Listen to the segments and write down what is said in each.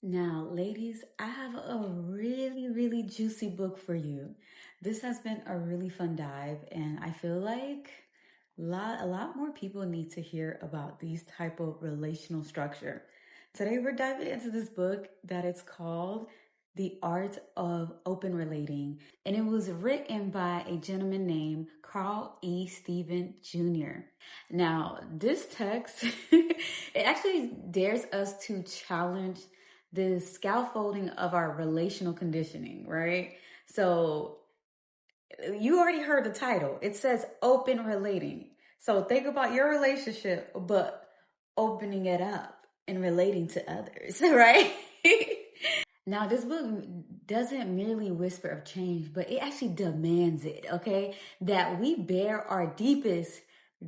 Now, ladies, I have a really juicy book for you. This has been a really fun dive, and I feel like a lot more people need to hear about these type of relational structure. Today, we're diving into this book that it's called The Art of Open Relating, and it was written by a gentleman named CarlEStevensJr. Now, this text, it actually dares us to challenge the scaffolding of our relational conditioning, right? So you already heard the title. It says open relating. So think about your relationship, but opening it up and relating to others, right? Now, this book doesn't merely whisper of change, but it actually demands it, okay? That we bear our deepest,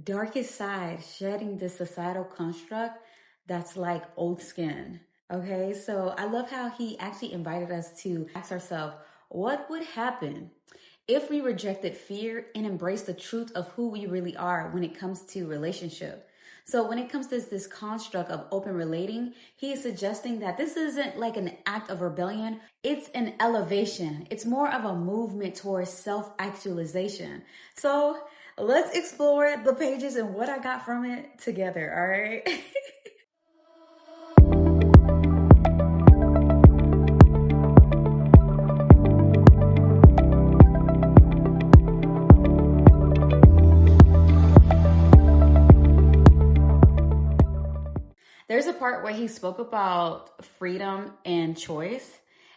darkest side, shedding the societal construct that's like old skin, okay? So I love how he actually invited us to ask ourselves, what would happen if we rejected fear and embraced the truth of who we really are when it comes to relationship? So when it comes to this construct of open relating, he is suggesting that this isn't like an act of rebellion. It's an elevation. It's more of a movement towards self-actualization. So let's explore the pages and what I got from it together, all right? There's a part where he spoke about freedom and choice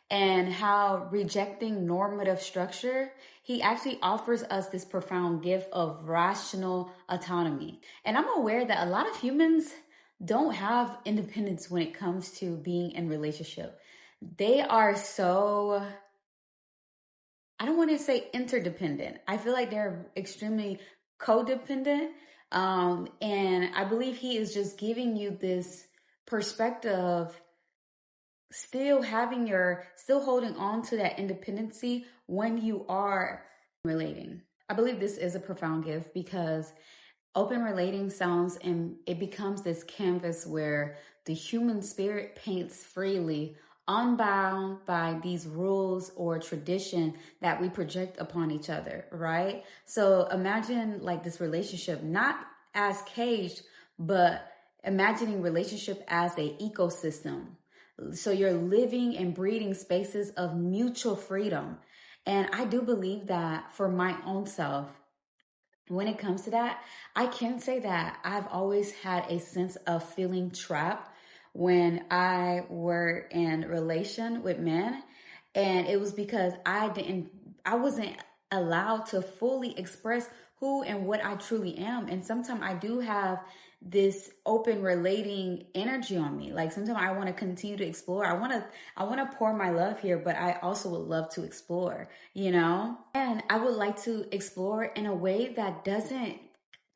and how rejecting normative structure, he actually offers us this profound gift of rational autonomy. And I'm aware that a lot of humans don't have independence when it comes to being in relationship. They are so, I don't want to say interdependent. I feel like they're extremely codependent. And I believe he is just giving you this perspective, still holding on to that independency when you are relating. I believe this is a profound gift because open relating sounds and it becomes this canvas where the human spirit paints freely, unbound by these rules or tradition that we project upon each other, right? So imagine like this relationship, not as caged, but imagining relationship as a ecosystem. So you're living and breathing spaces of mutual freedom. And I do believe that for my own self, when it comes to that, I can say that I've always had a sense of feeling trapped when I were in relation with men. And it was because I wasn't allowed to fully express who and what I truly am. And sometimes I do have this open relating energy on me. Like sometimes I want to continue to explore. I want to pour my love here, but I also would love to explore, you know? And I would like to explore in a way that doesn't,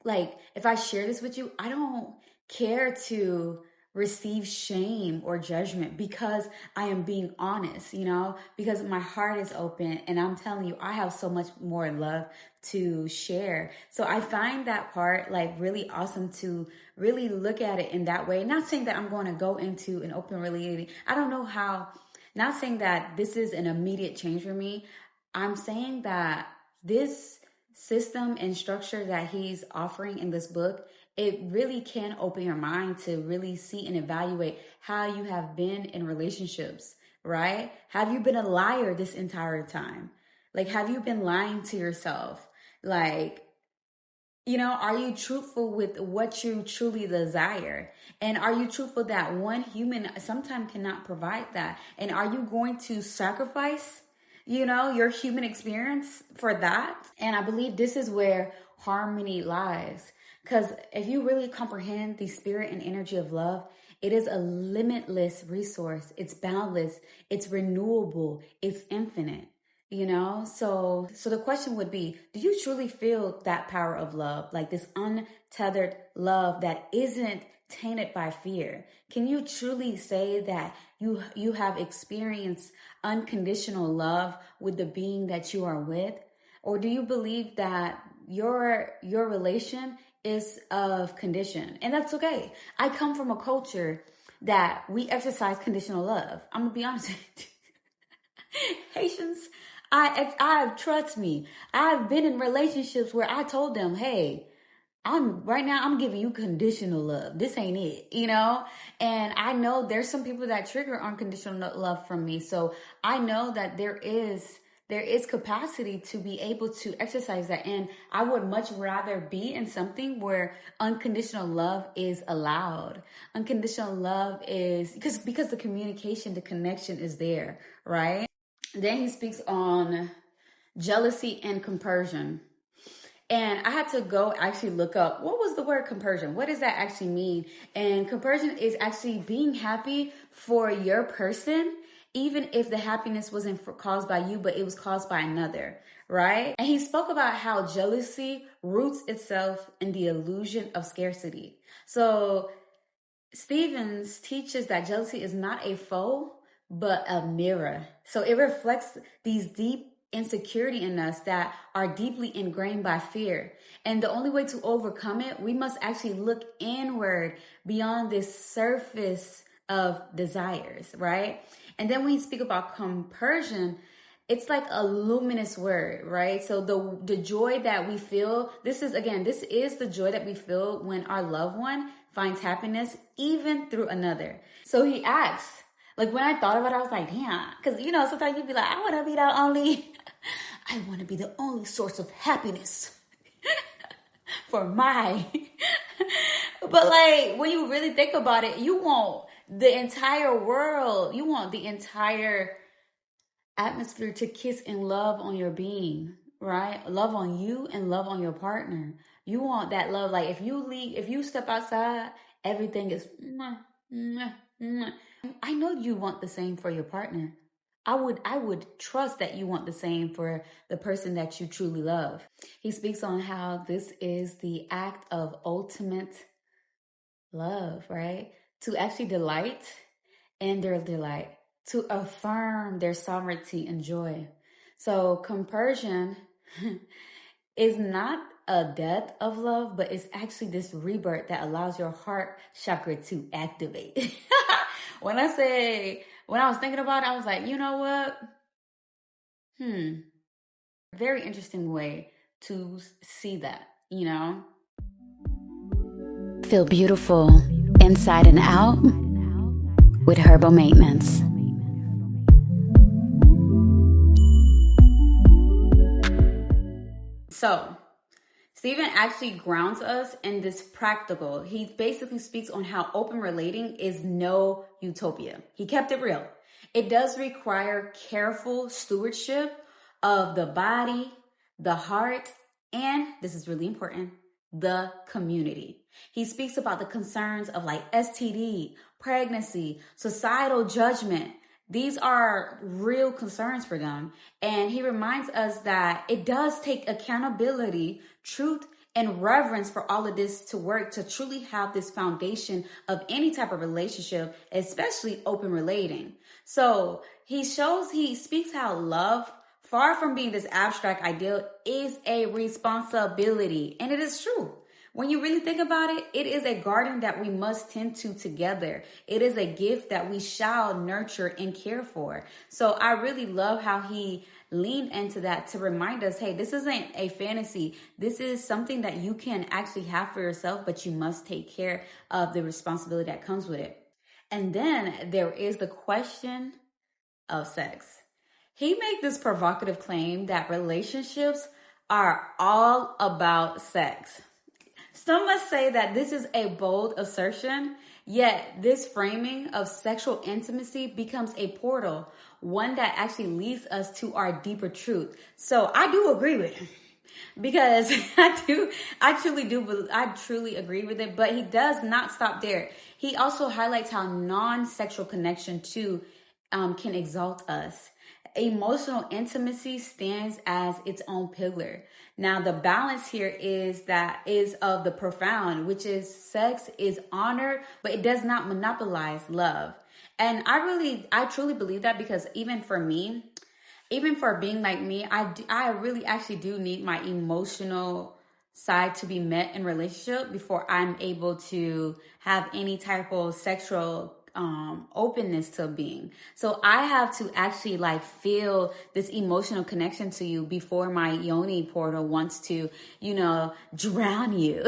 like, if I share this with you, I don't care to receive shame or judgment because I am being honest, you know, because my heart is open and I'm telling you, I have so much more love to share. So I find that part like really awesome to really look at it in that way. Not saying that I'm going to go into an open relationship. I don't know how, not saying that this is an immediate change for me. I'm saying that this system and structure that he's offering in this book, it really can open your mind to really see and evaluate how you have been in relationships, right? Have you been a liar this entire time? Like, have you been lying to yourself? Like, you know, are you truthful with what you truly desire? And are you truthful that one human sometimes cannot provide that? And are you going to sacrifice, you know, your human experience for that? And I believe this is where harmony lies. Because if you really comprehend the spirit and energy of love, it is a limitless resource. It's boundless. It's renewable. It's infinite. You know, so the question would be, do you truly feel that power of love, like this untethered love that isn't tainted by fear? Can you truly say that you have experienced unconditional love with the being that you are with? Or do you believe that your relation is of condition? And that's okay. I come from a culture that we exercise conditional love. I'm gonna be honest with you. Haitians, I trust me. I've been in relationships where I told them, hey, I'm giving you conditional love. This ain't it, you know? And I know there's some people that trigger unconditional love from me. So I know that there is capacity to be able to exercise that. And I would much rather be in something where unconditional love is allowed. Unconditional love is because the communication, the connection is there, right? Then he speaks on jealousy and compersion. And I had to go actually look up what was the word compersion? What does that actually mean? And compersion is actually being happy for your person, even if the happiness wasn't caused by you, but it was caused by another, right? And he spoke about how jealousy roots itself in the illusion of scarcity. So Stevens teaches that jealousy is not a foe, but a mirror. So it reflects these deep insecurity in us that are deeply ingrained by fear. And the only way to overcome it, we must actually look inward beyond this surface of desires, right? And then when you speak about compersion, it's like a luminous word, right? So the joy that we feel, this is the joy that we feel when our loved one finds happiness even through another. So he asks, like when I thought about it, I was like, damn, because sometimes you'd be like, I want to be the only, I want to be the only source of happiness for my, but like when you really think about it, you want the entire world, you want the entire atmosphere to kiss and love on your being, right? Love on you and love on your partner. You want that love. Like if you step outside, everything is mwah, mwah, mwah. I know you want the same for your partner. I would trust that you want the same for the person that you truly love. He speaks on how this is the act of ultimate love, right? To actually delight in their delight, to affirm their sovereignty and joy. So compersion is not a death of love, but it's actually this rebirth that allows your heart chakra to activate. When I was thinking about it, I was like, you know what? Very interesting way to see that, Feel beautiful inside and out with herbal maintenance. So, Stephen actually grounds us in this practical. He basically speaks on how open relating is no utopia. He kept it real. It does require careful stewardship of the body, the heart, and this is really important, the community. He speaks about the concerns of like STD, pregnancy, societal judgment. These are real concerns for them. And he reminds us that it does take accountability, truth, and reverence for all of this to work to truly have this foundation of any type of relationship, especially open relating. So he speaks how love, far from being this abstract ideal, is a responsibility. And it is true. When you really think about it, it is a garden that we must tend to together. It is a gift that we shall nurture and care for. So I really love how he leaned into that to remind us, hey, this isn't a fantasy. This is something that you can actually have for yourself, but you must take care of the responsibility that comes with it. And then there is the question of sex. He made this provocative claim that relationships are all about sex. Some must say that this is a bold assertion, yet this framing of sexual intimacy becomes a portal, one that actually leads us to our deeper truth. So I do agree with him because I truly agree with it, but he does not stop there. He also highlights how non-sexual connection too can exalt us. Emotional intimacy stands as its own pillar. Now, the balance here is of the profound, which is sex is honored, but it does not monopolize love. And I truly believe that because even for me, even for being like me, I really actually do need my emotional side to be met in relationship before I'm able to have any type of sexual openness to being. So I have to actually like feel this emotional connection to you before my Yoni portal wants to, drown you.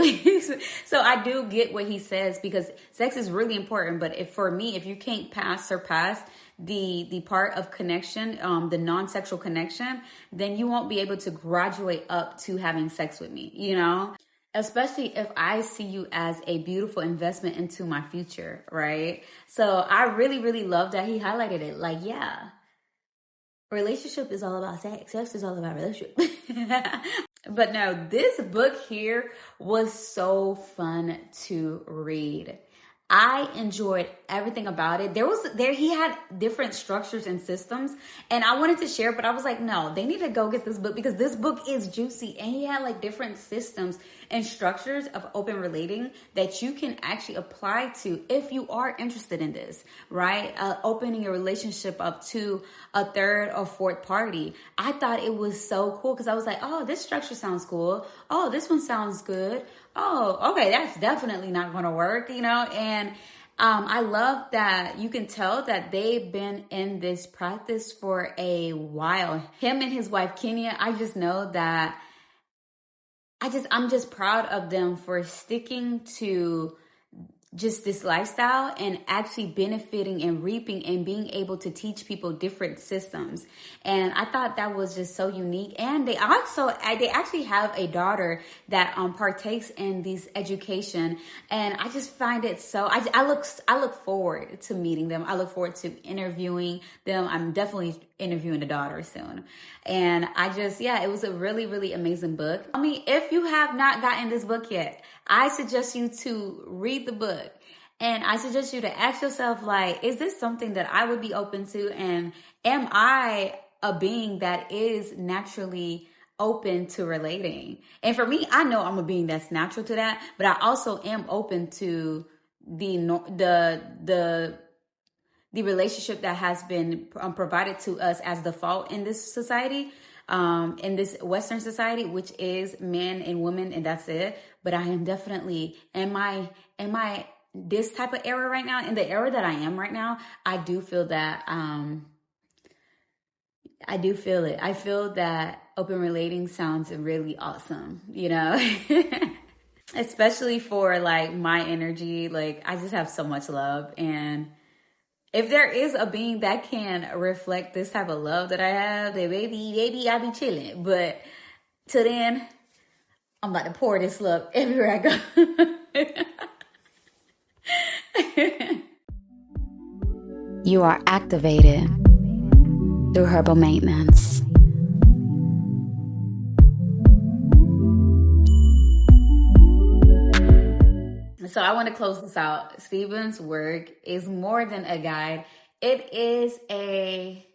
So I do get what he says, because sex is really important. But for me, if you can't surpass the part of connection, the non-sexual connection, then you won't be able to graduate up to having sex with me, especially if I see you as a beautiful investment into my future, right? So I really, really love that he highlighted it. Like, yeah, relationship is all about sex. Sex is all about relationship. But no, this book here was so fun to read. I enjoyed everything about it. He had different structures and systems, and I wanted to share, but I was like, no, they need to go get this book, because this book is juicy, and he had like different systems and structures of open relating that you can actually apply to if you are interested in this, right? Opening your relationship up to a third or fourth party. I thought it was so cool, because I was like, oh, this structure sounds cool. Oh, this one sounds good. Oh, okay, that's definitely not going to work, and I love that you can tell that they've been in this practice for a while. Him and his wife, Kenya, I just know that I'm just proud of them for sticking to just this lifestyle and actually benefiting and reaping and being able to teach people different systems. And I thought that was just so unique. And they actually have a daughter that partakes in this education. And I just find it so, I look forward to meeting them. I look forward to interviewing them. I'm definitely interviewing the daughter soon. And it was a really, really amazing book. I mean, if you have not gotten this book yet, I suggest you to read the book. And I suggest you to ask yourself, like, is this something that I would be open to? And am I a being that is naturally open to relating? And for me, I know I'm a being that's natural to that, but I also am open to the relationship that has been provided to us as default in this society, in this Western society, which is men and women, and that's it. But I am definitely, am I this type of era right now, in the era that I am right now, I do feel that, I do feel it. I feel that open relating sounds really awesome, especially for like my energy. Like, I just have so much love, and if there is a being that can reflect this type of love that I have, then maybe I'll be chilling. But till then, I'm about to pour this love everywhere I go. You are activated through herbal maintenance. So I want to close this out. Stephen's work is more than a guide. It is a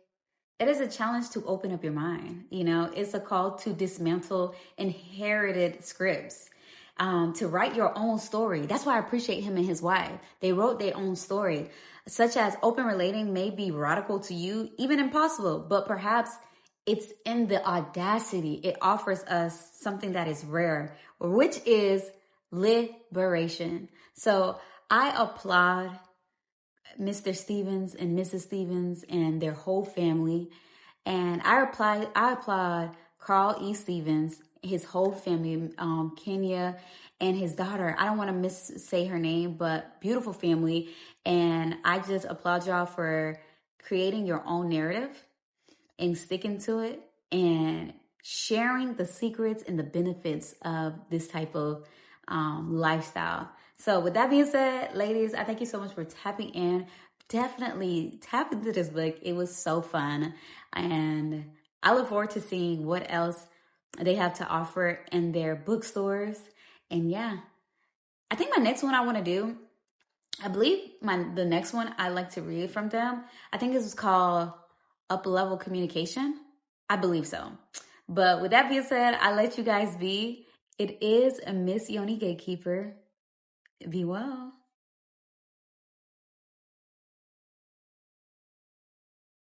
challenge to open up your mind. It's a call to dismantle inherited scripts, to write your own story. That's why I appreciate him and his wife. They wrote their own story, such as open relating may be radical to you, even impossible, but perhaps it's in the audacity. It offers us something that is rare, which is liberation. So I applaud Mr. Stevens and Mrs. Stevens and their whole family. And I applaud CarlEStevens, his whole family, Kenya and his daughter. I don't want to say her name, but beautiful family. And I just applaud y'all for creating your own narrative and sticking to it and sharing the secrets and the benefits of this type of lifestyle. So with that being said, ladies, I thank you so much for tapping in. Definitely tap into this book. It was so fun. And I look forward to seeing what else they have to offer in their bookstores. And yeah, I think my next one I want to do, I believe the next one I like to read from them, I think this is called Up Level Communication. I believe so. But with that being said, I let you guys be. It is a Miss YoniGateKeeper. Be well.